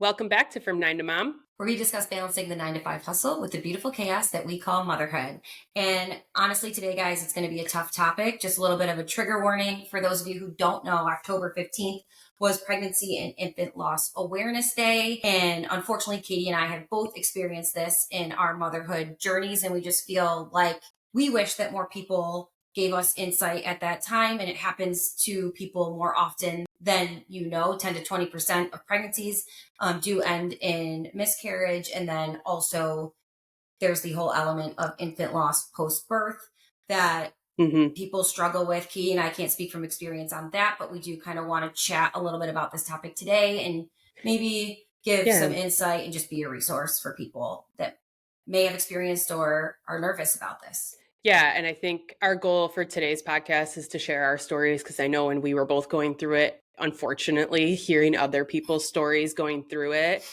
Welcome back to From Nine to Mom. Where we discuss balancing the 9 to 5 hustle with the beautiful chaos that we call motherhood. And honestly, today, guys, it's going to be a tough topic. Just a little bit of a trigger warning for those of you who don't know. October 15th was Pregnancy and Infant Loss Awareness Day. And unfortunately, Katie and I have both experienced this in our motherhood journeys. And we just feel like we wish that more people gave us insight at that time. And it happens to people more often than 10 to 20% of pregnancies do end in miscarriage. And then also there's the whole element of infant loss post birth that people struggle with. Katie and I can't speak from experience on that, but we do kind of want to chat a little bit about this topic today and maybe give some insight and just be a resource for people that may have experienced or are nervous about this. Yeah, and I think our goal for today's podcast is to share our stories because I know when we were both going through it, unfortunately, hearing other people's stories going through it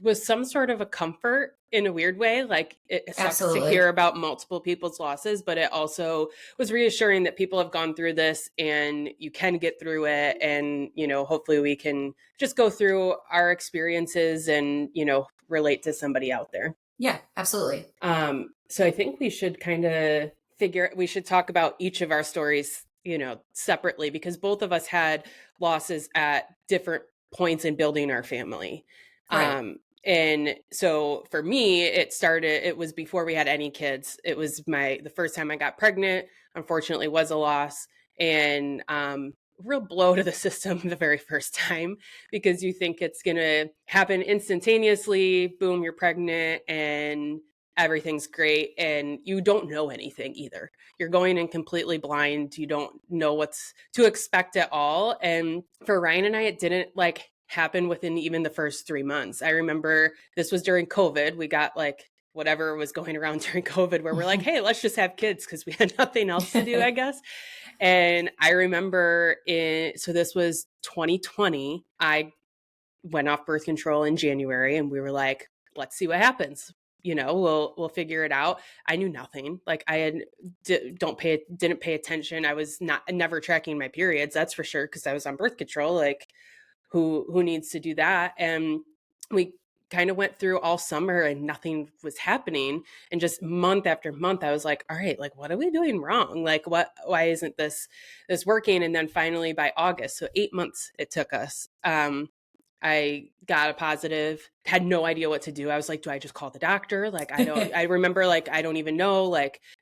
was some sort of a comfort in a weird way. Like it sucks to hear about multiple people's losses, but it also was reassuring that people have gone through this and you can get through it. And, hopefully we can just go through our experiences and, relate to somebody out there. Yeah, absolutely. So I think we should we should talk about each of our stories, separately, because both of us had losses at different points in building our family. Right. And so for me, it was before we had any kids. It was the first time I got pregnant, unfortunately was a loss, and real blow to the system the very first time, because you think it's going to happen instantaneously. Boom, you're pregnant and everything's great. And you don't know anything either. You're going in completely blind. You don't know what's to expect at all. And for Ryan and I, it didn't happen within even the first 3 months. I remember this was during COVID. We got whatever was going around during COVID where we're like, hey, let's just have kids because we had nothing else to do, I guess. And I remember so this was 2020. I went off birth control in January and we were like, let's see what happens. We'll figure it out. I knew nothing. Didn't pay attention. I was never tracking my periods. That's for sure. Cause I was on birth control. Who needs to do that? And we kind of went through all summer and nothing was happening. And just month after month, I was like, all right, what are we doing wrong? Why isn't this working? And then finally by August, so 8 months it took us, I got a positive, had no idea what to do. I was like, do I just call the doctor? I remember, I don't even know,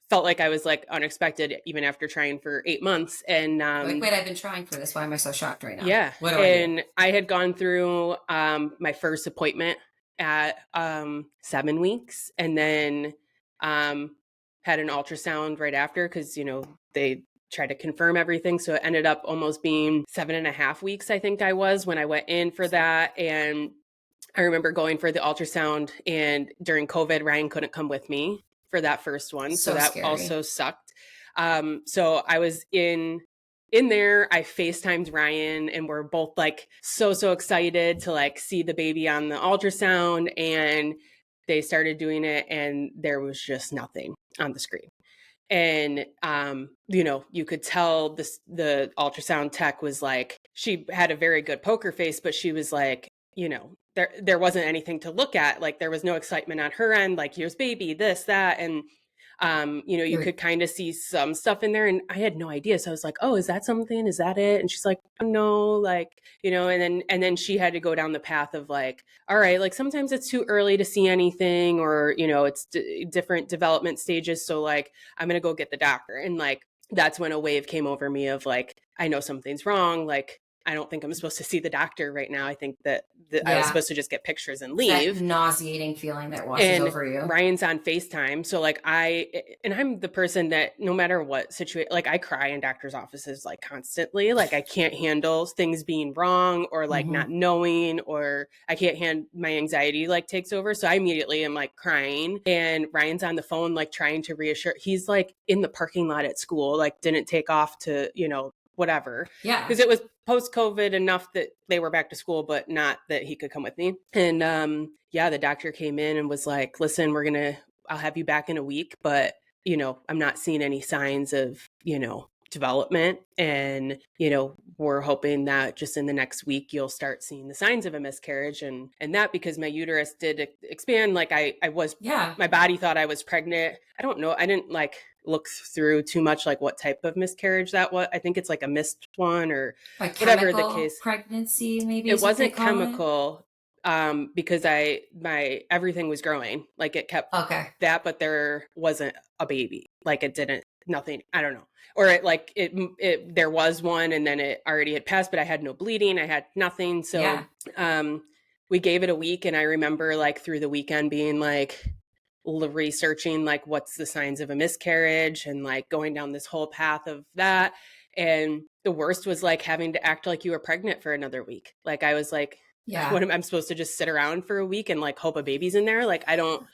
felt like I was unexpected even after trying for 8 months. And wait, I've been trying for this. Why am I so shocked right now? Yeah. What do I do? I had gone through my first appointment at 7 weeks and then had an ultrasound right after because, they try to confirm everything. So it ended up almost being 7.5 weeks, I think I was when I went in for that. And I remember going for the ultrasound, and during COVID, Ryan couldn't come with me for that first one. So that scary. Also sucked. So I was in there, I FaceTimed Ryan and we're both so excited to see the baby on the ultrasound, and they started doing it and there was just nothing on the screen. And, you could tell the ultrasound tech was she had a very good poker face, but she was there wasn't anything to look at. There was no excitement on her end, here's baby, this, that. And, you could kind of see some stuff in there and I had no idea. So I was like, oh, is that something? Is that it? And she's like, no, and then she had to go down the path of all right, sometimes it's too early to see anything, or, it's different development stages. So I'm going to go get the doctor. And that's when a wave came over me of I know something's wrong. I don't think I'm supposed to see the doctor right now. I think that I was supposed to just get pictures and leave. That nauseating feeling that washes over you. Ryan's on FaceTime. So I'm the person that no matter what situation, I cry in doctor's offices constantly. I can't handle things being wrong or not knowing, or I can't my anxiety takes over. So I immediately am crying, and Ryan's on the phone trying to reassure. He's in the parking lot at school, didn't take off to, whatever. Yeah. Because it was post-COVID enough that they were back to school, but not that he could come with me. And the doctor came in and was like, listen, I'll have you back in a week, but, I'm not seeing any signs of, development. And, you know, we're hoping that just in the next week, you'll start seeing the signs of a miscarriage. And that because my uterus did expand, like I was, Yeah. my body thought I was pregnant. I don't know. I didn't like look through too much like what type of miscarriage that was. I think it's like a missed one or Like whatever the chemical case. pregnancy, maybe It is what they wasn't call it. chemical, because my everything was growing. Like it kept Okay. that, but there wasn't a baby. Like it didn't, nothing, I don't know. Or it like it there was one and then it already had passed, but I had no bleeding, I had nothing. Yeah. So we gave it a week, and I remember like through the weekend being like researching like what's the signs of a miscarriage and like going down this whole path of that. And the worst was like having to act like you were pregnant for another week. Like I was like, Yeah. what am I supposed to just sit around for a week and like hope a baby's in there? Like I don't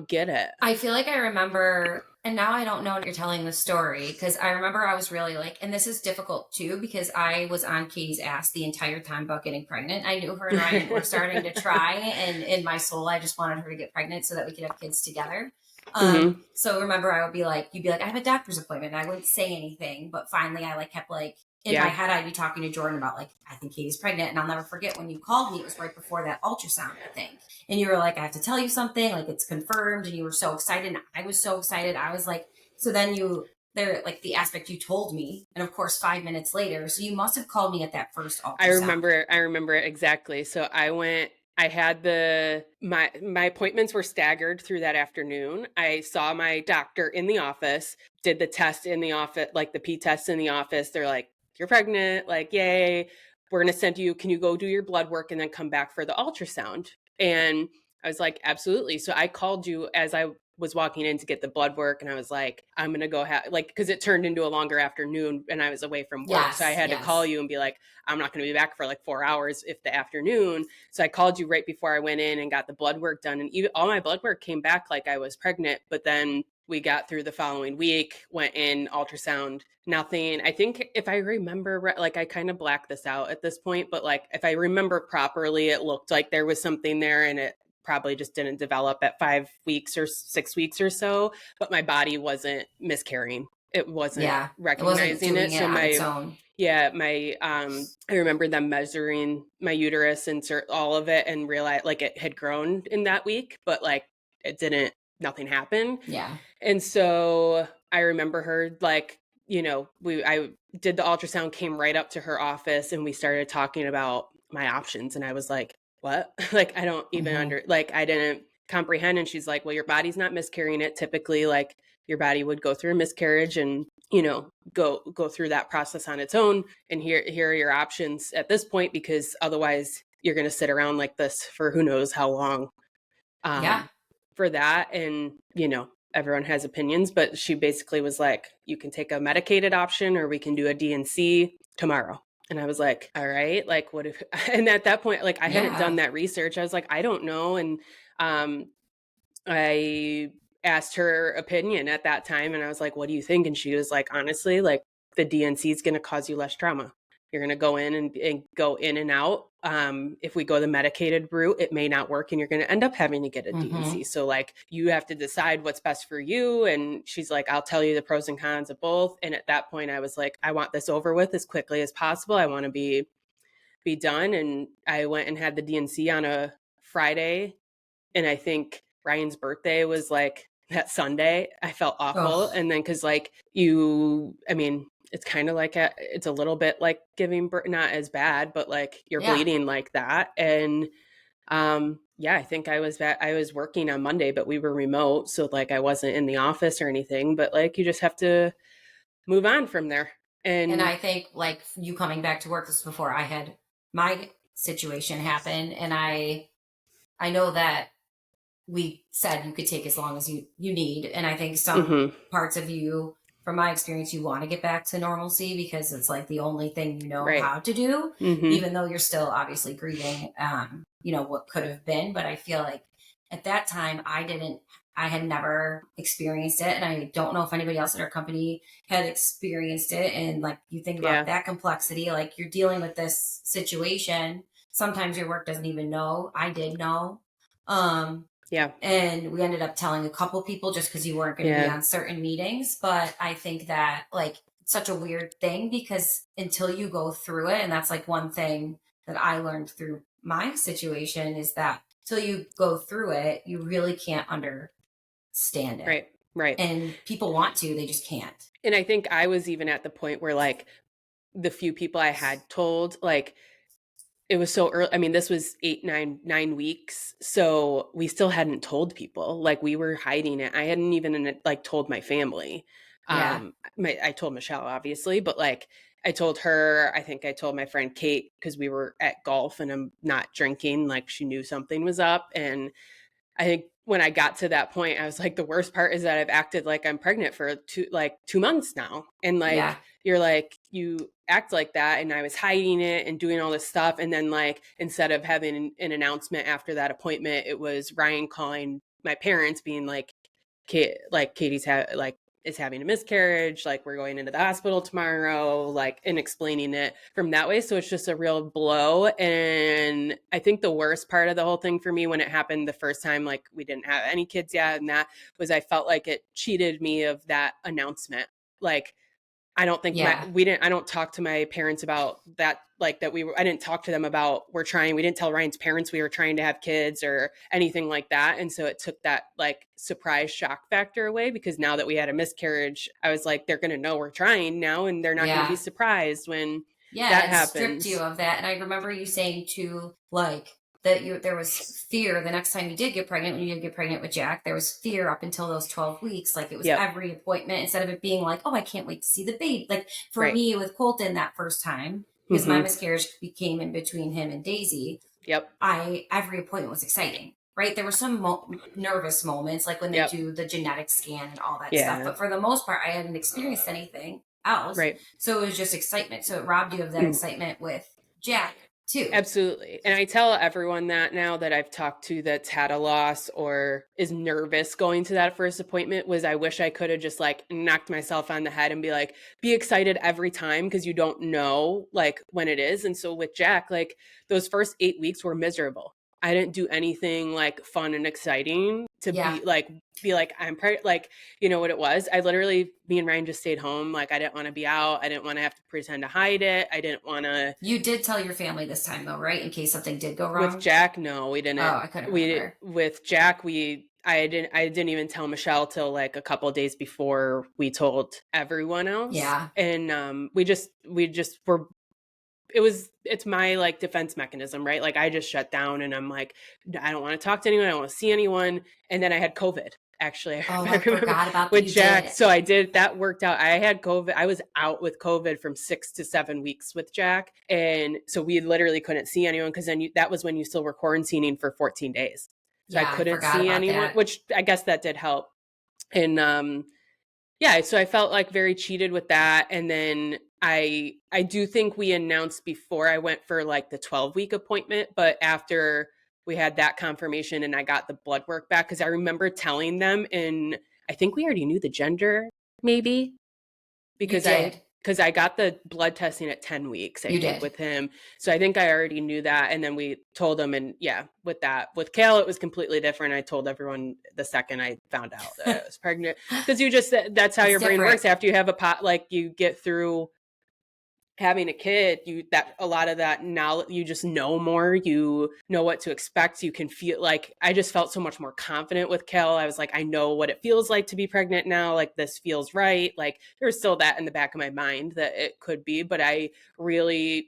get it. I feel like I remember, and now I don't know what you're telling the story because I remember I was really like, and this is difficult too because I was on Katie's ass the entire time about getting pregnant. I knew her and Ryan were starting to try, and in my soul, I just wanted her to get pregnant so that we could have kids together. Hmm. So remember, I would be like, you'd be like, I have a doctor's appointment. And I wouldn't say anything, but finally, I like kept like in my Yeah. head, I'd be talking to Jordan about like, I think Katie's pregnant, and I'll never forget when you called me. It was right before that ultrasound, I think. And you were like, I have to tell you something, like it's confirmed. And you were so excited. And I was so excited. I was like, so then there, like the aspect you told me. And of course, 5 minutes later. So you must have called me at that first ultrasound. I remember it exactly. So I had my appointments were staggered through that afternoon. I saw my doctor in the office, did the test in the office, like the P test in the office. They're like, you're pregnant, like, yay. We're gonna send you, can you go do your blood work and then come back for the ultrasound? And I was like, absolutely. So I called you as I was walking in to get the blood work, and I was like, I'm gonna go have like, because it turned into a longer afternoon and I was away from work, so I Yes. had to call Yes. you and be like, I'm not gonna be back for like 4 hours if the afternoon. So I called you right before I went in and got the blood work done, and even all my blood work came back like I was pregnant. But then we got through the following week, went in, ultrasound, nothing. I think if I remember, like I kind of blacked this out at this point, but like if I remember properly, it looked like there was something there, and it probably just didn't develop at 5 weeks or 6 weeks or so, but my body wasn't miscarrying. It wasn't Yeah. It wasn't recognizing it. doing it So on its own. my I remember them measuring my uterus and all of it and realized like it had grown in that week, but like it didn't, nothing happened. Yeah. And so I remember her like, you know, I did the ultrasound, came right up to her office, and we started talking about my options. And I was like, what? Like, I don't even Mm-hmm. like, I didn't comprehend. And she's like, well, your body's not miscarrying it. Typically, like your body would go through a miscarriage and, you know, go through that process on its own. And here are your options at this point, because otherwise you're going to sit around like this for who knows how long. Yeah. Um, for that. And, you know, everyone has opinions, but she basically was like, you can take a medicated option or we can do a DNC tomorrow. And I was like, all right, like what if, and at that point, like I hadn't done Yeah. that research. I was like, I don't know. And um, I asked her opinion at that time, and I was like, what do you think? And she was like, honestly, like the DNC is going to cause you less trauma. You're going to go in and go in and out. If we go the medicated route, it may not work and you're going to end up having to get a Mm-hmm. DNC. So like you have to decide what's best for you. And she's like, I'll tell you the pros and cons of both. And at that point I was like, I want this over with as quickly as possible. I want to be done. And I went and had the DNC on a Friday, and I think Ryan's birthday was like that Sunday. I felt awful. Oh, And then, cause like I mean, it's kind of like it's a little bit like giving birth, not as bad, but like you're yeah. bleeding like that. And yeah, I think I was working on Monday, but we were remote. So like I wasn't in the office or anything, but like you just have to move on from there. And And I think like you coming back to work, this was before I had my situation happen. And I know that we said you could take as long as you need. And I think some mhm, parts of you, from my experience, you want to get back to normalcy because it's like the only thing you know right. how to do, Mhm. even though you're still obviously grieving, what could have been. But I feel like at that time, I had never experienced it. And I don't know if anybody else at our company had experienced it. And like you think about Yeah. that complexity, like you're dealing with this situation. Sometimes your work doesn't even know. I did know. Um, Yeah. and we ended up telling a couple people just because you weren't going to be Yeah. on certain meetings. But I think that like such a weird thing because until you go through it, and that's like one thing that I learned through my situation is that till you go through it, you really can't understand it. Right. Right. And people want to, they just can't. And I think I was even at the point where like the few people I had told, like it was so early. I mean, this was 8, 9 weeks. So we still hadn't told people. Like we were hiding it. I hadn't even like told my family. Yeah. I told Michelle, obviously, but like I told her, I think I told my friend Kate because we were at golf and I'm not drinking. Like she knew something was up. And I think when I got to that point, I was like, the worst part is that I've acted like I'm pregnant for 2 months now. And Yeah. like, you're like, you act like that. And I was hiding it and doing all this stuff. And then like, instead of having an announcement after that appointment, it was Ryan calling my parents being like, Katie's is having a miscarriage, like we're going into the hospital tomorrow, like, and explaining it from that way. So it's just a real blow. And I think the worst part of the whole thing for me when it happened the first time, like we didn't have any kids yet, and that was I felt like it cheated me of that announcement. Like I don't think Yeah. I don't talk to my parents about that, like that I didn't talk to them about we didn't tell Ryan's parents we were trying to have kids or anything like that. And so it took that like surprise shock factor away because now that we had a miscarriage, I was like, they're going to know we're trying now and they're not going to be Yeah. surprised when Yeah, that it stripped you happens. of that. And I remember you saying too, like, that there was fear the next time you did get pregnant, when you did get pregnant with Jack, there was fear up until those 12 weeks. Like it was Yep. every appointment instead of it being like, oh, I can't wait to see the baby. Like for Right. me with Colton that first time, because my Mm-hmm. miscarriage became in between him and Daisy, Yep. every appointment was exciting. Right. There were some nervous moments, like when they Yep. do the genetic scan and all that stuff. Yeah. But for the most part, I hadn't experienced anything else. Right. So it was just excitement. So it robbed you of that excitement with Jack too. Absolutely. And I tell everyone that now that I've talked to that's had a loss or is nervous going to that first appointment was I wish I could have just like knocked myself on the head and be like, be excited every time because you don't know like when it is. And so with Jack, like those first 8 weeks were miserable. I didn't do anything like fun and exciting to Yeah. be like I'm pregnant. Like you know what it was. I literally me and Ryan just stayed home. Like I didn't want to be out. I didn't want to have to pretend to hide it. I didn't want to. You did tell your family this time though, right? In case something did go With wrong. Jack, no, we didn't. Oh, I couldn't We remember. with Jack, I didn't even tell Michelle till like a couple of days before we told everyone else. Yeah. And we just were it's my like defense mechanism, right? Like I just shut down and I'm like, I don't want to talk to anyone, I don't want to see anyone. And then I had COVID. Actually, Oh, I I remember forgot about that. with You Jack. did. So I did that worked out. I had COVID. I was out with COVID from 6 to 7 weeks with Jack. And so we literally couldn't see anyone because then that was when you still were quarantining for 14 days. So I Yeah, I couldn't forgot see about anyone, that. which I guess that did help. And yeah, so I felt like very cheated with that. And then I do think we announced before I went for like the 12-week appointment, but after we had that confirmation and I got the blood work back, because I remember telling them, and I think we already knew the gender, maybe You because did. I got the blood testing at 10 weeks, I You think, did. with him. So I think I already knew that. And then we told him, and yeah, with Kale, it was completely different. I told everyone the second I found out that I was pregnant, because that's how It's your brain different. works. After you have a pot, like you get through having a kid, that a lot of that now you just know more, you know what to expect, you can feel like I just felt so much more confident with Kel. I was like, I know what it feels like to be pregnant now, like this feels right. Like there's still that in the back of my mind that it could be, but I really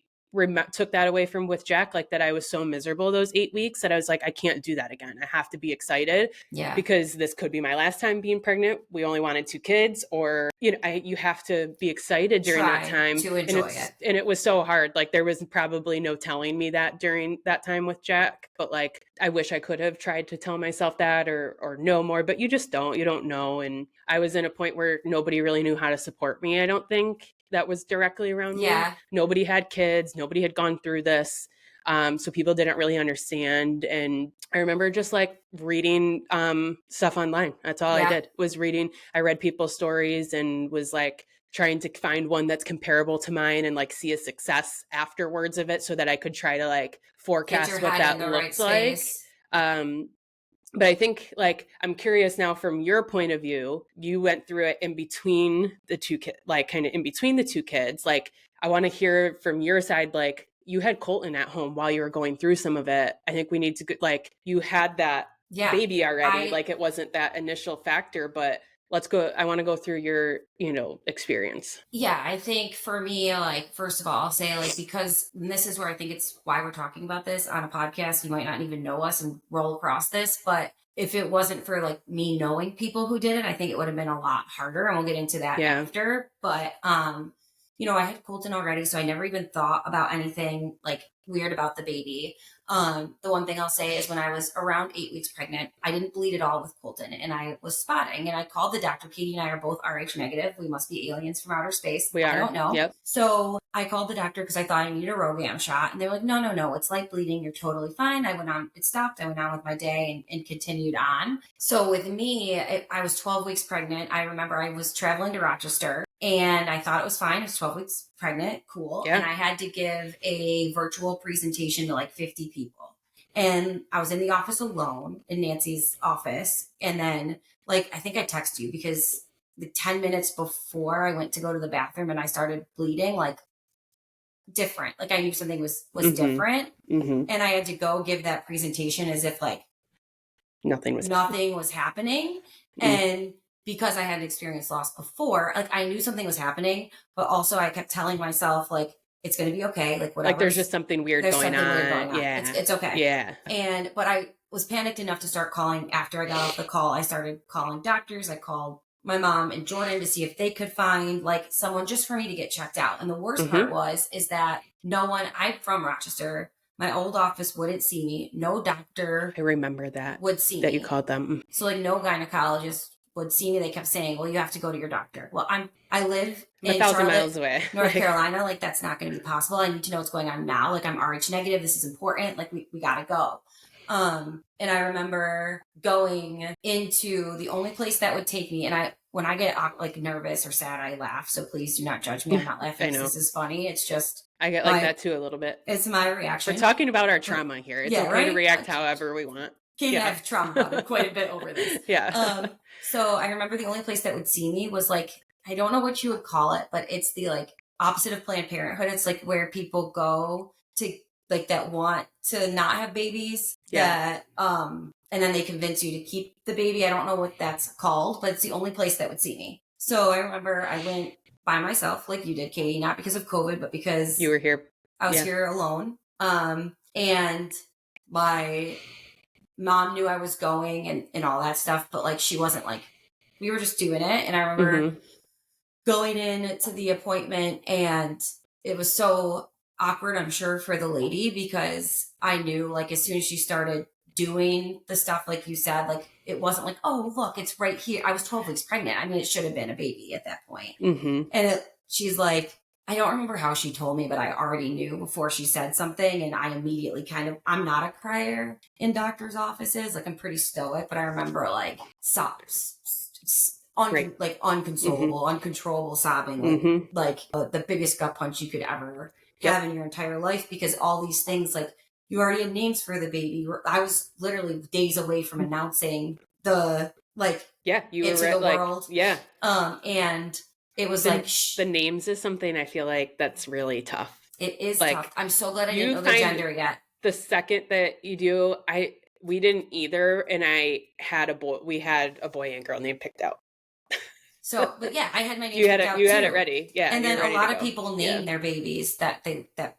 took that away from with Jack, like that I was so miserable those 8 weeks that I was like, I can't do that again. I have to be excited Yeah. because this could be my last time being pregnant. We only wanted 2 kids, or you have to be excited during that Try time. to And enjoy it. it was so hard. Like there was probably no telling me that during that time with Jack, but like I wish I could have tried to tell myself that or know more, but you just don't know. And I was in a point where nobody really knew how to support me. I don't think that was directly around me. Yeah. Nobody had kids, nobody had gone through this. So people didn't really understand. And I remember just like reading stuff online. That's all I Yeah. did was reading. I read people's stories and was like trying to find one that's comparable to mine and like see a success afterwards of it so that I could try to like Get your forecast what head in that the right looked like. space. Um, But I think, like, I'm curious now from your point of view, you went through it in between the two kids, like kind of in between the two kids. Like, I want to hear from your side, like, you had Colton at home while you were going through some of it. I think we need to, like, you had that Yeah. baby already. Like, it wasn't that initial factor, but let's go. I want to go through your, experience. Yeah, I think for me, like, first of all, I'll say, like, because this is where I think it's why we're talking about this on a podcast. You might not even know us and roll across this, but if it wasn't for like me knowing people who did it, I think it would have been a lot harder. And we'll get into that Yeah. after. But, I had Colton already, so I never even thought about anything like weird about the baby. The one thing I'll say is when I was around 8 weeks pregnant, I didn't bleed at all with Colton and I was spotting and I called the doctor. Katie and I are both Rh negative. We must be aliens from outer space. We are. I don't know. Yep. So I called the doctor because I thought I needed a Rogaine shot. And they were like, no, it's light bleeding. You're totally fine. I went on, it stopped. I went on with my day and continued on. So with me, I was 12 weeks pregnant. I remember I was traveling to Rochester and I thought it was fine. I was 12 weeks pregnant. Cool. Yeah. And I had to give a virtual presentation to like 50 people. And I was in the office alone in Nancy's office. And then, like, I think I texted you because the 10 minutes before I went to go to the bathroom and I started bleeding, like, different. Like, I knew something was different. And I had to go give that presentation as if, like, nothing was happening. And because I had experienced loss before, like, I knew something was happening, but also I kept telling myself, like, it's going to be okay. Like, whatever. Like, there's just something weird going on. Yeah. It's okay. Yeah. But I was panicked enough to start calling after I got off the call. I started calling doctors. I called my mom and Jordan to see if they could find like someone just for me to get checked out. And the worst part is that no one, I'm from Rochester. My old office wouldn't see me. No doctor. I remember that. Would see that me. You called them. So like no gynecologist would see me. They kept saying, well, you have to go to your doctor. Well, I live in 1,000 miles away. North Carolina. Like, that's not going to be possible. I need to know what's going on now. Like, I'm Rh negative. This is important. Like, we got to go. And I remember going into the only place that would take me. And when I get like nervous or sad, I laugh. So please do not judge me. I'm not laughing. I know. This is funny. It's just, I get like that too a little bit. It's my reaction. We're talking about our trauma here. It's okay to react however we want. Katie and I have trauma quite a bit over this. Yeah. So I remember the only place that would see me was like, I don't know what you would call it, but it's the like opposite of Planned Parenthood. It's like where people go to like that want to not have babies. Yeah. And then they convince you to keep the baby. I don't know what that's called, but it's the only place that would see me. So I remember I went by myself like you did, Katie, not because of COVID, but because you were here. I was here alone. And my mom knew I was going and all that stuff, but like she wasn't like, we were just doing it. And I remember going in to the appointment and it was so awkward, I'm sure, for the lady, because I knew like as soon as she started doing the stuff, like you said, like it wasn't like, oh, look, it's right here. I was 12 weeks pregnant. I mean, it should have been a baby at that point. And she's like, I don't remember how she told me, but I already knew before she said something. And I immediately I'm not a crier in doctor's offices. Like I'm pretty stoic, but I remember like sobs, like uncontrollable sobbing, like the biggest gut punch you could ever have in your entire life, because all these things, like you already had names for the baby. I was literally days away from announcing the, like, you into were the like, world. And it was like the names is something I feel like that's really tough. It is like, tough. I'm so glad I didn't know the gender yet. The second that you do, we didn't either, and I had a boy. We had a boy and girl name picked out. So, but yeah, I had my name. You had it ready, yeah. And then a lot of people name their babies that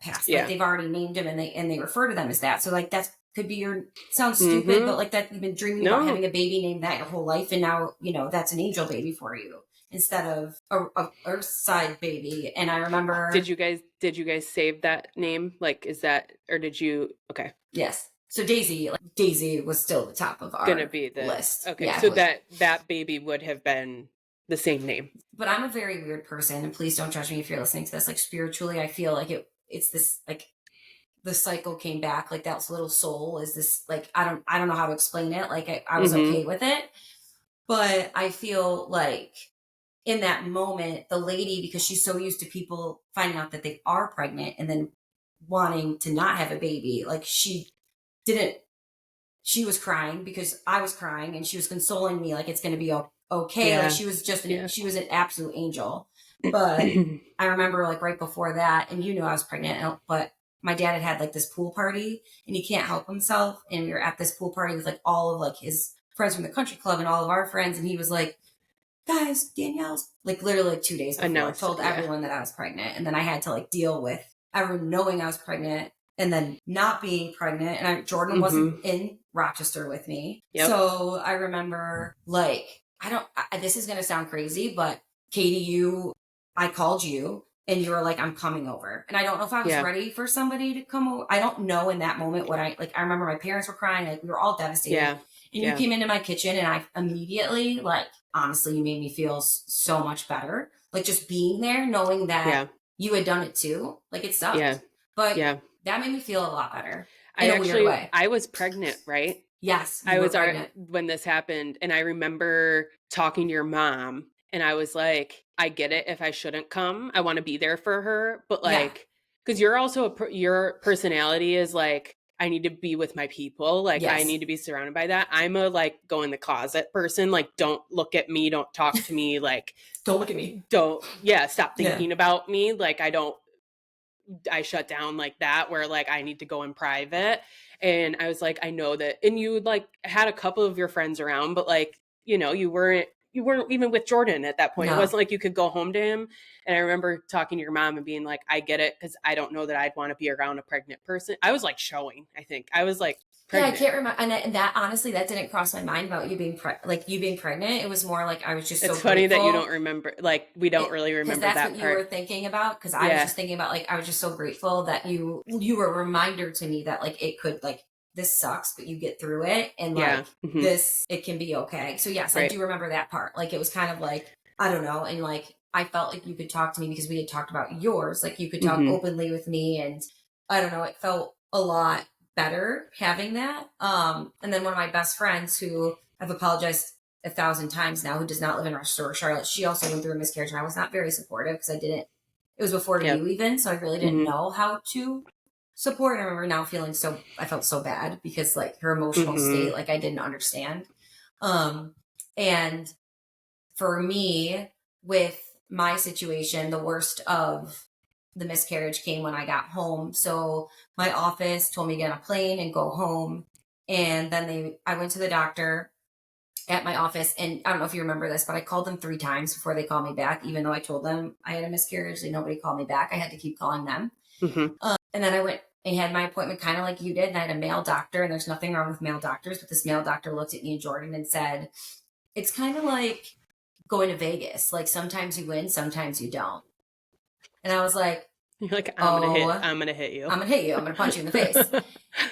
passed. Like they've already named them, and they refer to them as that. So like that could be sounds stupid, but like that you've been dreaming about having a baby named that your whole life, and now that's an angel baby for you instead of a Earthside baby. And I remember, did you guys save that name? Like, is that, or did you? Okay. Yes. So Daisy was still the top of our list. Okay. Yeah, so that baby would have been the same name. But I'm a very weird person, and please don't judge me if you're listening to this. Like spiritually, I feel like it's this, like the cycle came back. Like that little soul is this, like, I don't know how to explain it. Like I was okay with it, but I feel like in that moment, the lady, because she's so used to people finding out that they are pregnant and then wanting to not have a baby, like she didn't she was crying because I was crying, and she was consoling me like it's going to be okay. Like Yeah. she was Yeah. she was an absolute angel. But I remember like right before that, and I was pregnant, but my dad had like this pool party, and he can't help himself. And we were at this pool party with like all of like his friends from the country club and all of our friends. And he was like, guys, Danielle's like literally like 2 days before Announced. told Yeah. everyone that I was pregnant. And then I had to like deal with everyone knowing I was pregnant and then not being pregnant. And Jordan wasn't in Rochester with me. Yep. So I remember like, this is going to sound crazy, but Katie, I called you and you were like, I'm coming over. And I don't know if I was ready for somebody to come over. I don't know in that moment what I remember my parents were crying. Like we were all devastated. Yeah. And you came into my kitchen and I immediately, like, honestly, you made me feel so much better. Like just being there, knowing that you had done it too. Like it sucked. Yeah. But that made me feel a lot better in a weird way. I was pregnant, right? Yes. I was pregnant when this happened. And I remember talking to your mom and I was like, I get it if I shouldn't come. I want to be there for her. But like, because you're also, your personality is like, I need to be with my people. Like I need to be surrounded by that. I'm a like go in the closet person. Like, don't look at me. Don't talk to me. Like, don't look at me. Stop thinking about me. Like, I shut down like that where like I need to go in private. And I was like, I know that. And you like had a couple of your friends around, but like, you weren't even with Jordan at that point. No. It wasn't like you could go home to him. And I remember talking to your mom and being like, I get it. Cause I don't know that I'd want to be around a pregnant person. I was like showing, I think I was like, pregnant. Yeah, I can't remember. And that honestly, that didn't cross my mind about you being pregnant. It was more like I was just it's so funny grateful. that you don't remember. Like we don't really remember that part. That's what you were thinking about. Cause I was just thinking about like, I was just so grateful that you were a reminder to me that like, it could like, this sucks, but you get through it. And like this, it can be okay. So yes, I do remember that part. Like it was kind of like, I don't know. And like, I felt like you could talk to me because we had talked about yours. Like you could talk openly with me. And I don't know, it felt a lot better having that. And then one of my best friends who I've apologized 1,000 times now, who does not live in Rochester or Charlotte, she also went through a miscarriage, and I was not very supportive because it was before you even, so I really didn't know how to support. I remember now feeling I felt so bad because like her emotional state, like I didn't understand. And for me, with my situation, the worst of the miscarriage came when I got home. So my office told me to get on a plane and go home. And then I went to the doctor at my office. And I don't know if you remember this, but I called them 3 times before they called me back. Even though I told them I had a miscarriage, nobody called me back. I had to keep calling them. And then I went and had my appointment kind of like you did. And I had a male doctor, and there's nothing wrong with male doctors, but this male doctor looked at me and Jordan and said, it's kind of like going to Vegas. Like sometimes you win, sometimes you don't. And I was like, you're like, I'm gonna hit you. I'm gonna hit you. I'm gonna punch you in the face.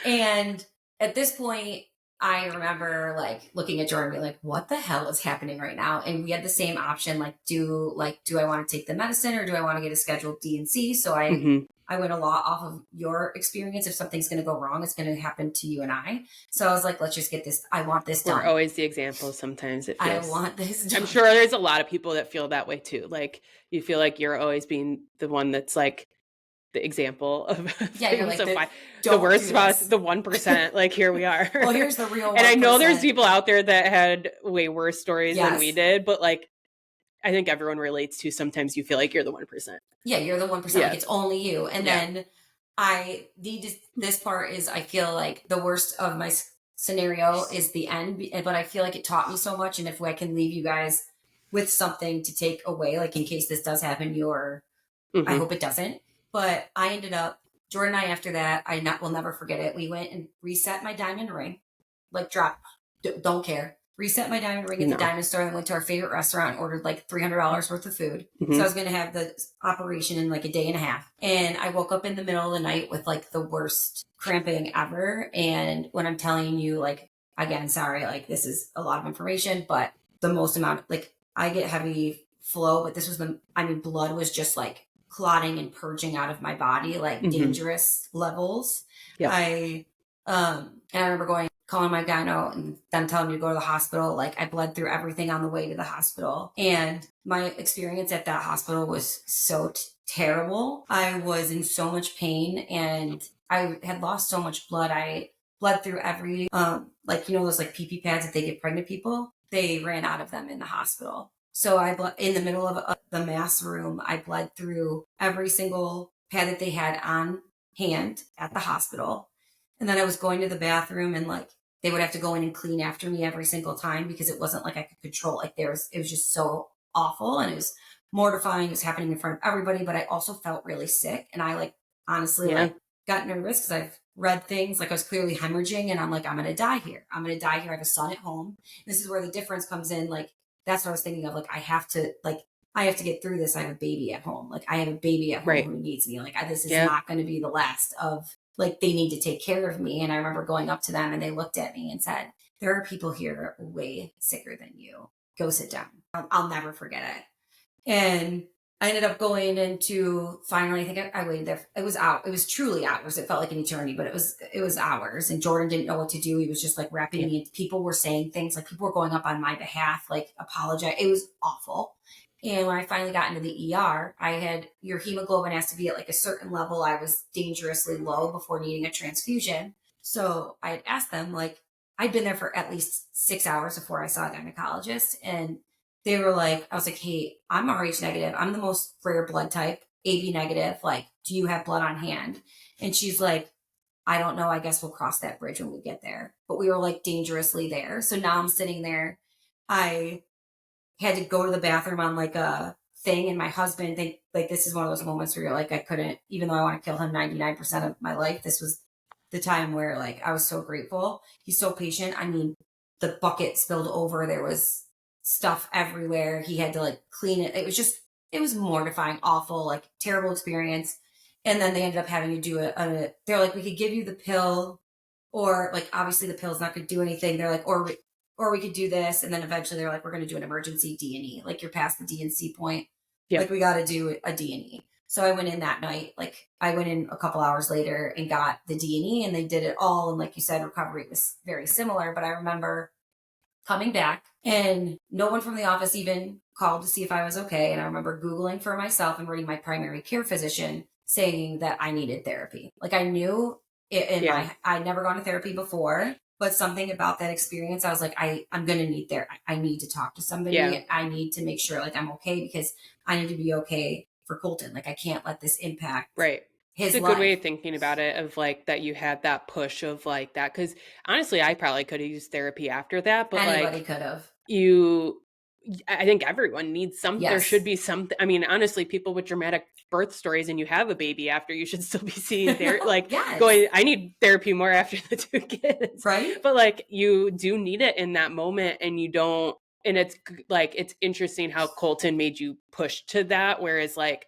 And at this point, I remember like looking at Jordan and being like, what the hell is happening right now? And we had the same option, like, do I want to take the medicine or do I want to get a scheduled D&C? So I went a lot off of your experience. If something's going to go wrong, it's going to happen to you and I. So I was like, let's just get this. I want this done. We're always the example. Sometimes it feels. I want this done. I'm sure there's a lot of people that feel that way too. Like you feel like you're always being the one that's like the example of you're like the worst of us, the 1%. Like here we are. Well, here's the real 1%. And I know there's people out there that had way worse stories than we did, but like I think everyone relates to sometimes you feel like you're the 1%. Yeah, you're the 1%. Like it's only you. And then this part is, I feel like the worst of my scenario is the end, but I feel like it taught me so much. And if I can leave you guys with something to take away, like in case this does happen, I hope it doesn't. But I ended up, Jordan and I, after that, will never forget it. We went and reset my diamond ring, like don't care. Reset my diamond ring at the diamond store, and went to our favorite restaurant and ordered like $300 worth of food. So I was going to have the operation in like a day and a half. And I woke up in the middle of the night with like the worst cramping ever. And when I'm telling you, like, again, sorry, like this is a lot of information, but the most amount, like I get heavy flow, but this was blood was just like clotting and purging out of my body, like dangerous levels. And I remember calling my gyno and them telling me to go to the hospital. Like I bled through everything on the way to the hospital. And my experience at that hospital was so terrible. I was in so much pain and I had lost so much blood. I bled through every, like, you know, those like PP pads that they give pregnant people, they ran out of them in the hospital. So in the middle of the mass room, I bled through every single pad that they had on hand at the hospital. And then I was going to the bathroom, and like they would have to go in and clean after me every single time because it wasn't like I could control. Like it was just so awful, and it was mortifying. It was happening in front of everybody, but I also felt really sick. And I like honestly Yeah. like got nervous because I've read things like I was clearly hemorrhaging, and I'm like, I'm going to die here. I'm going to die here. I have a son at home. This is where the difference comes in. Like, that's what I was thinking of. Like, I have to get through this. I have a baby at home. Like, I have a baby at home Right. who needs me. Like, this is Yeah. not going to be the last of, like, they need to take care of me. And I remember going up to them, and they looked at me and said, there are people here way sicker than you. Go sit down. I'll never forget it. And I ended up going into, finally, I think I waited there. It was truly hours. It felt like an eternity, but it was hours. And Jordan didn't know what to do. He was just like wrapping me. And people were saying things, like people were going up on my behalf, like apologize. It was awful. And when I finally got into the ER, your hemoglobin has to be at like a certain level. I was dangerously low before needing a transfusion. So I had asked them, like, I'd been there for at least 6 hours before I saw a gynecologist. And they were like, I was like, hey, I'm Rh negative. I'm the most rare blood type, AB negative. Like, do you have blood on hand? And she's like, I don't know. I guess we'll cross that bridge when we get there. But we were like dangerously there. So now I'm sitting there. I had to go to the bathroom on like a thing. And my husband, like, this is one of those moments where you're like, I couldn't, even though I want to kill him 99% of my life, this was the time where like I was so grateful. He's so patient. I mean, the bucket spilled over. There was stuff everywhere. He had to like clean it. It was mortifying, awful, like terrible experience. And then they ended up having to do they're like, we could give you the pill, or like, obviously the pill's not going to do anything. They're like, or we could do this. And then eventually they're like, we're going to do an emergency D&E. Like, you're past the D&C point. Yep. Like, we got to do a D&E. So I went in that night. Like, I went in a couple hours later and got the D&E, and they did it all. And like you said, recovery was very similar. But I remember coming back, and no one from the office even called to see if I was okay. And I remember Googling for myself and reading my primary care physician saying that I needed therapy. Like, I knew it I'd never gone to therapy before, but something about that experience, I was like, I'm going to need therapy. I need to talk to somebody. Yeah. I need to make sure like I'm okay, because I need to be okay for Colton. Like, I can't let this impact Right. his It's a life. good way of thinking about it, of like that you had that push of like that. Cause honestly, I probably could have used therapy after that, but Anybody like could have. I think everyone needs Yes. there should be something. I mean, honestly, people with dramatic birth stories and you have a baby after, you should still be seeing therapy. Like, Yes. I need therapy more after the 2 kids. Right. But like, you do need it in that moment, and you don't, and it's like, it's interesting how Colton made you push to that. Whereas like,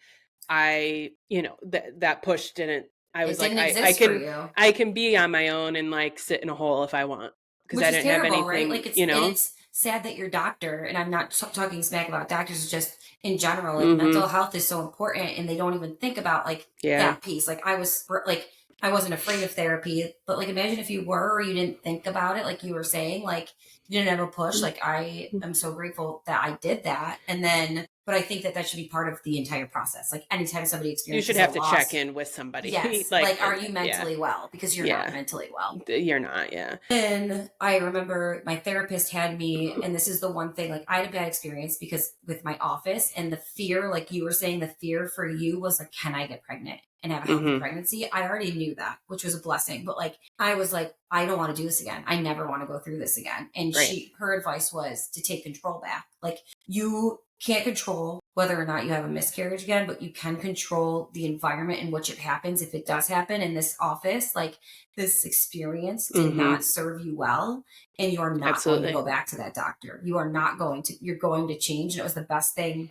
that push didn't, I was It didn't like, exist for you. I can be on my own and like sit in a hole if I want. Because Which I is didn't terrible, have anything, right? Like, and it's sad that your doctor, and I'm not talking smack about doctors, it's just in general, like mental health is so important, and they don't even think about like that piece. Like, I wasn't afraid of therapy, but like, imagine if you were, or you didn't think about it, like you were saying, like you didn't have a push. Like, I am so grateful that I did that. And then, but I think that should be part of the entire process. Like, anytime somebody experiences, you should have to loss, check in with somebody. yes, like are you mentally well? Because you're not mentally well. You're not, yeah. And I remember my therapist had me, and this is the one thing, like, I had a bad experience because with my office, and the fear, like you were saying, the fear for you was like, can I get pregnant and have a healthy pregnancy? I already knew that, which was a blessing. But like, I was like, I don't want to do this again. I never want to go through this again. And her advice was to take control back. Like, you can't control whether or not you have a miscarriage again, but you can control the environment in which it happens. If it does happen in this office, like, this experience did not serve you well, and you are not going to go back to that doctor. You are not going to, you're going to change. And it was the best thing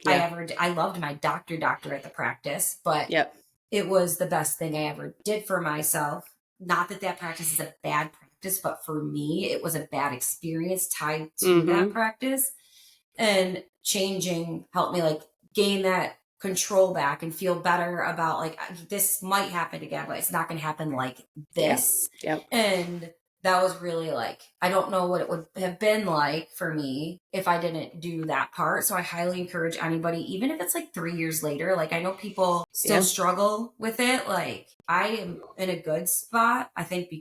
I ever did. I loved my doctor at the practice, but it was the best thing I ever did for myself. Not that practice is a bad practice, but for me, it was a bad experience tied to that practice. And changing helped me like gain that control back and feel better about like, this might happen again, but it's not going to happen like this. And that was really like, I don't know what it would have been like for me if I didn't do that part. So I highly encourage anybody, even if it's like 3 years later, like, I know people still struggle with it. Like, I am in a good spot. I think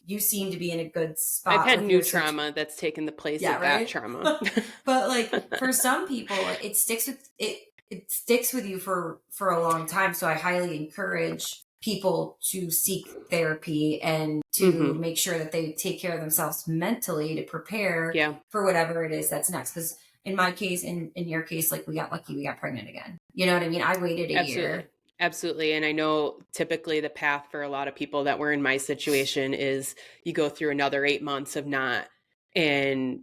you seem to be in a good I've spot had with new your trauma that's taken the place yeah, of that right. trauma. But like for some people, it sticks with you for a long time. So I highly encourage people to seek therapy and to Hmm. make sure that they take care of themselves mentally to prepare Yeah, for whatever it is that's next. Because in my case, in your case, like we got lucky, we got pregnant again. You know what I mean? I waited a absolutely. year. Absolutely. And I know typically the path for a lot of people that were in my situation is you go through another 8 months of not, and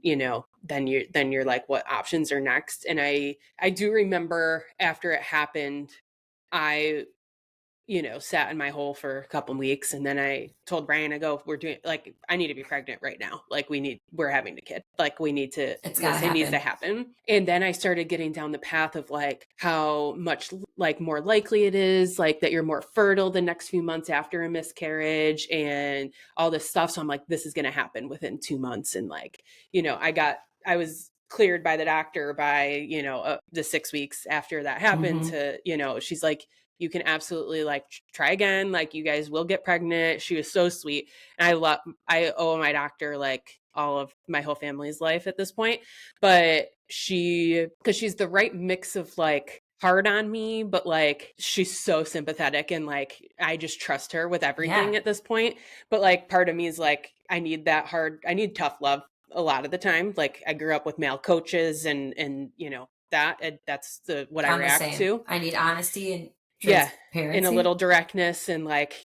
then you're like, what options are next? And I do remember after it happened, I sat in my hole for a couple of weeks. And then I told Brian, I go, we're doing, like, I need to be pregnant right now. Like, we're having a kid. Like, It's got to this, it needs to happen. happen. And then I started getting down the path of like how much like more likely it is, like that you're more fertile the next few months after a miscarriage and all this stuff. So I'm like, this is going to happen within 2 months. And like, I was cleared by the doctor by, the 6 weeks after that happened Hmm. to, she's like, you can absolutely like try again, like you guys will get pregnant. She was so sweet, and I owe my doctor like all of my whole family's life at this point. But because she's the right mix of like hard on me, but like she's so sympathetic, and like I just trust her with Yeah. everything at this point. But like part of me is like, I need tough love a lot of the time. Like I grew up with male coaches, and that's what I I'm the react same. to. I need honesty and Yeah, in a transparency. little directness, and like,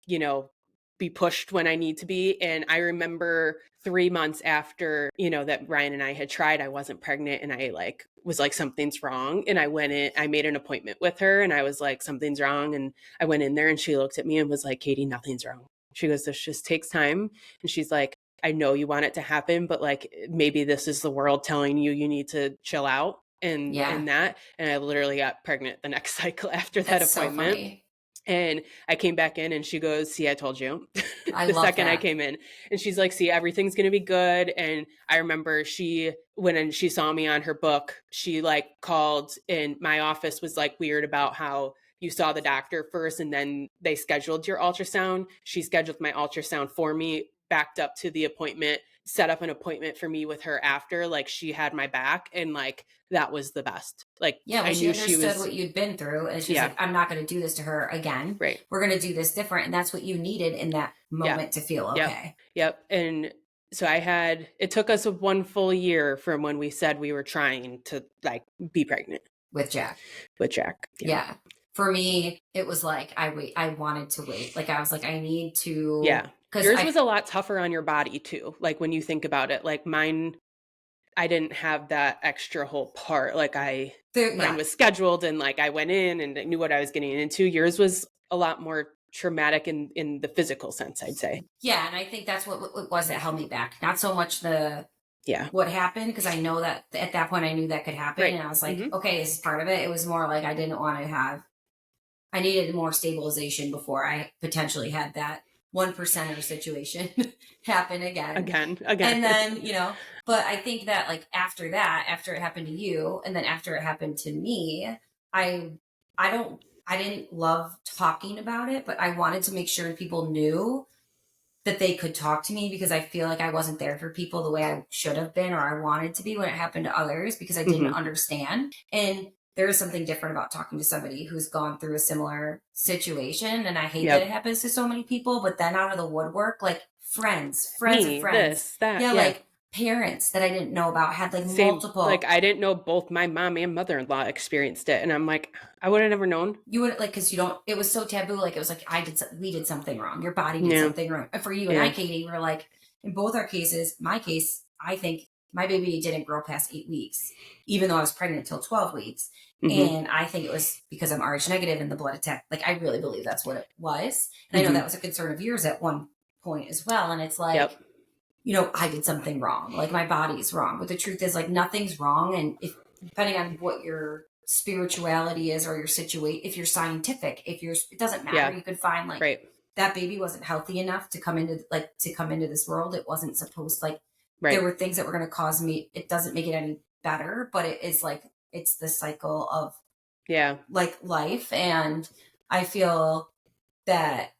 be pushed when I need to be. And I remember 3 months after, that Ryan and I had tried, I wasn't pregnant, and I like was like, something's wrong. And I went in, I made an appointment with her, and I was like, something's wrong. And I went in there, and she looked at me and was like, Katie, nothing's wrong. She goes, this just takes time. And she's like, I know you want it to happen, but like maybe this is the world telling you you need to chill out, and Yeah. and that. And I literally got pregnant the next cycle after that That's so appointment. funny. And I came back in, and she goes, see, I told you. I The love second I that. came in. And she's like, see, everything's going to be good. And I remember when she saw me on her book, she like called, and my office was like weird about how you saw the doctor first and then they scheduled your ultrasound. She scheduled my ultrasound for me, backed up to the appointment, set up an appointment for me with her after. Like she had my back, and like that was the best. Like Yeah, well, I she knew she understood was, what you'd been through, and she's yeah, like, I'm not going to do this to her again. right. We're going to do this different. And that's what you needed in that Yeah. moment to feel Yep. okay Yep. And so it took us 1 full year from when we said we were trying to like be pregnant with Jack. with Jack. Yeah. Yeah. For me, it was like, I wanted to wait. Like, I was like, I need to, Yeah. because Yours was a lot tougher on your body too. Like when you think about it, like mine, I didn't have that extra whole part. Like mine yeah. was scheduled, and like I went in and I knew what I was getting into. Yours was a lot more traumatic in the physical sense, I'd say. Yeah. And I think that's what it was that held me back. Not so much Yeah. what happened, because I know that at that point I knew that could happen. Right. And I was like, Mm-hmm. okay, this is part of it. It was more like I didn't want to I needed more stabilization before I potentially had that 1%er situation happen again. Again. And then, but I think that like after that, after it happened to you, and then after it happened to me, I, I didn't love talking about it, but I wanted to make sure people knew that they could talk to me, because I feel like I wasn't there for people the way I should have been or I wanted to be when it happened to others, because I didn't Mm-hmm. understand. And there is something different about talking to somebody who's gone through a similar situation. And I hate that it Yep. happens to so many people, but then out of the woodwork, like friends of Me, friends. this, that, Yeah, yeah. like parents that I didn't know about had like Same. Like multiple. I didn't know both my mom and mother-in-law experienced it, and I'm like, I would have never known. You would like, because you don't, it was so taboo. Like it was like, we did something wrong. Your body did Yeah. something wrong. For you and I, Yeah. Katie, we're like, in both our cases, my case, I think my baby didn't grow past 8 weeks, even though I was pregnant until 12 weeks. Mm-hmm. And I think it was because I'm Rh negative and the blood attack. Like I really believe that's what it was. And I know Mm-hmm. that was a concern of yours at one point as well. And it's like, Yep. I did something wrong. Like my body's wrong. But the truth is like nothing's wrong. And if depending on what your spirituality is or your situation, if you're scientific, it doesn't matter. Yeah. You could find like Right. that baby wasn't healthy enough to come into this world. It wasn't supposed, like there Right. were things that were going to cause me. It doesn't make it any better, but it is like it's the cycle of Yeah. like life. And I feel that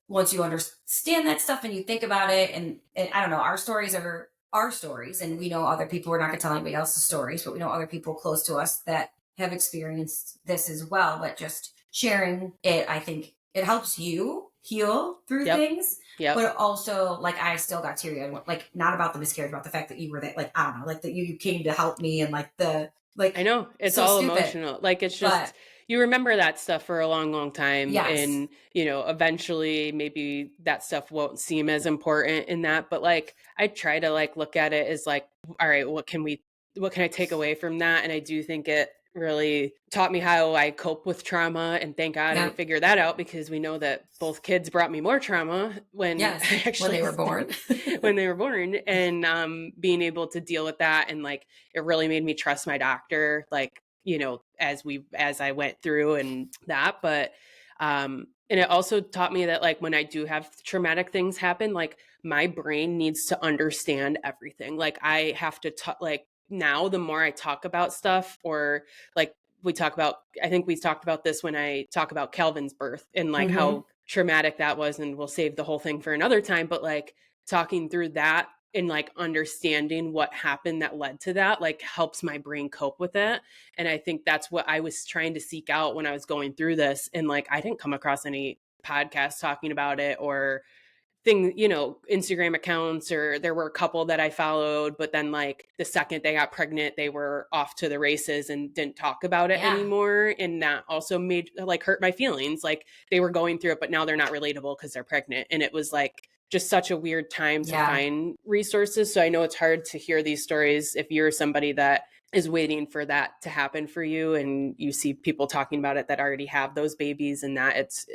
once you understand that stuff and you think about it, and I don't know, our stories are our stories, and we know other people. We're not going to tell anybody else's stories, but we know other people close to us that have experienced this as well. But just sharing it, I think it helps you heal through Yep. things. Yep. But also, like, I still got teary eyed, like, not about the miscarriage, about the fact that you were there, like, I don't know, like that you came to help me, and like the I like know, it's so all stupid, emotional. Like, it's but just you remember that stuff for a long, long time, yes, and, eventually, maybe that stuff won't seem as important in that, but, like, I try to, like, look at it as, like, "All right, what can I take away from that?" And I do think it really taught me how I cope with trauma, and thank God I yeah, figured that out because we know that both kids brought me more trauma when yes, I when actually they were born. when they were born, and, being able to deal with that, and, like, it really made me trust my doctor, like, as I went through and that, but, and it also taught me that, like, when I do have traumatic things happen, like, my brain needs to understand everything. Like, I have to talk, like, now the more I talk about stuff, or, like, I think we talked about this when I talk about Calvin's birth and, like, Hmm. how traumatic that was, and we'll save the whole thing for another time, but, like, talking through that and, like, understanding what happened that led to that, like, helps my brain cope with it. And I think that's what I was trying to seek out when I was going through this. And, like, I didn't come across any podcasts talking about it, or Instagram accounts, or there were a couple that I followed, but then, like, the second they got pregnant, they were off to the races and didn't talk about it Yeah, anymore. And that also made, like, hurt my feelings. Like, they were going through it, but now they're not relatable because they're pregnant. And it was, like, just such a weird time to yeah, find resources. So I know it's hard to hear these stories if you're somebody that is waiting for that to happen for you, and you see people talking about it that already have those babies, and that it's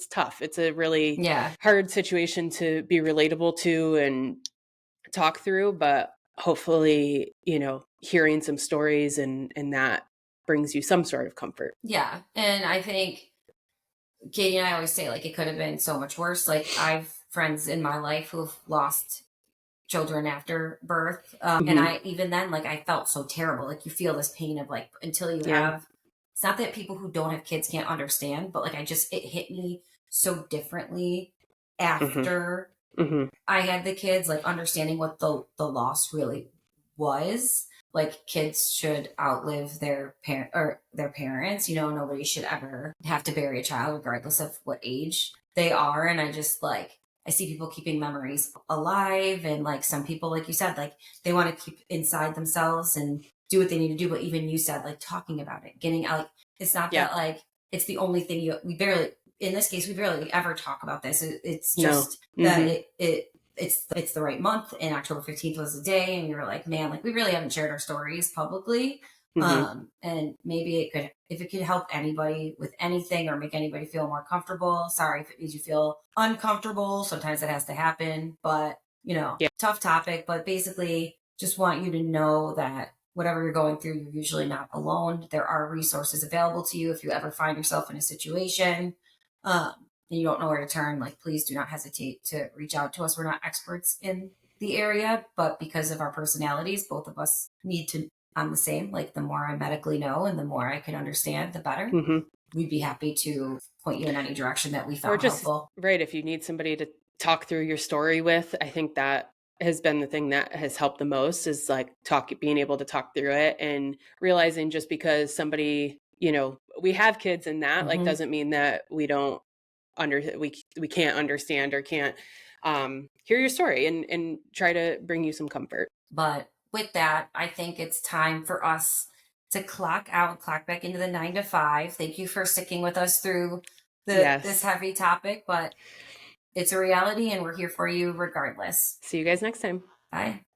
tough. It's a really yeah, hard situation to be relatable to and talk through, but hopefully, hearing some stories and that brings you some sort of comfort. yeah. And I think Katie and I always say, like, it could have been so much worse. Like, I've friends in my life who've lost children after birth. And Mhm. I, even then, like, I felt so terrible. Like, you feel this pain of, like, until you Yeah. have, it's not that people who don't have kids can't understand, but like, it hit me so differently Mhm. after Mhm. I had the kids, like, understanding what the loss really was. Like, kids should outlive their parent or their parents. Nobody should ever have to bury a child, regardless of what age they are. And I just, like, I see people keeping memories alive, and, like, some people, like you said, like, they want to keep inside themselves and do what they need to do. But even you said, like, talking about it, getting out. Like, it's not Yeah. that, like, it's the only thing we barely, in this case, we barely ever talk about this. It's No. just that Mhm. it's the right month, and October 15th was the day, and we were like, man, like, we really haven't shared our stories publicly. Mhm. And maybe it could, if it could help anybody with anything or make anybody feel more comfortable. Sorry if it makes you feel uncomfortable. Sometimes that has to happen, but Yeah. tough topic. But basically, just want you to know that whatever you're going through, you're usually not alone. There are resources available to you if you ever find yourself in a situation. Um, and you don't know where to turn, like, please do not hesitate to reach out to us. We're not experts in the area, but because of our personalities, both of us need to, I'm the same. Like, the more I medically know and the more I can understand, the better. Mhm. We'd be happy to point you in any direction that we Or found just, helpful. right, if you need somebody to talk through your story with, I think that has been the thing that has helped the most, is, like, being able to talk through it, and realizing just because somebody, we have kids, and that, like, Hmm. doesn't mean that we can't understand, or can't hear your story, and try to bring you some comfort. But with that, I think it's time for us to clock out, clock back into the 9 to 5. Thank you for sticking with us through this Yes. heavy topic, but it's a reality, and we're here for you regardless. See you guys next time. Bye.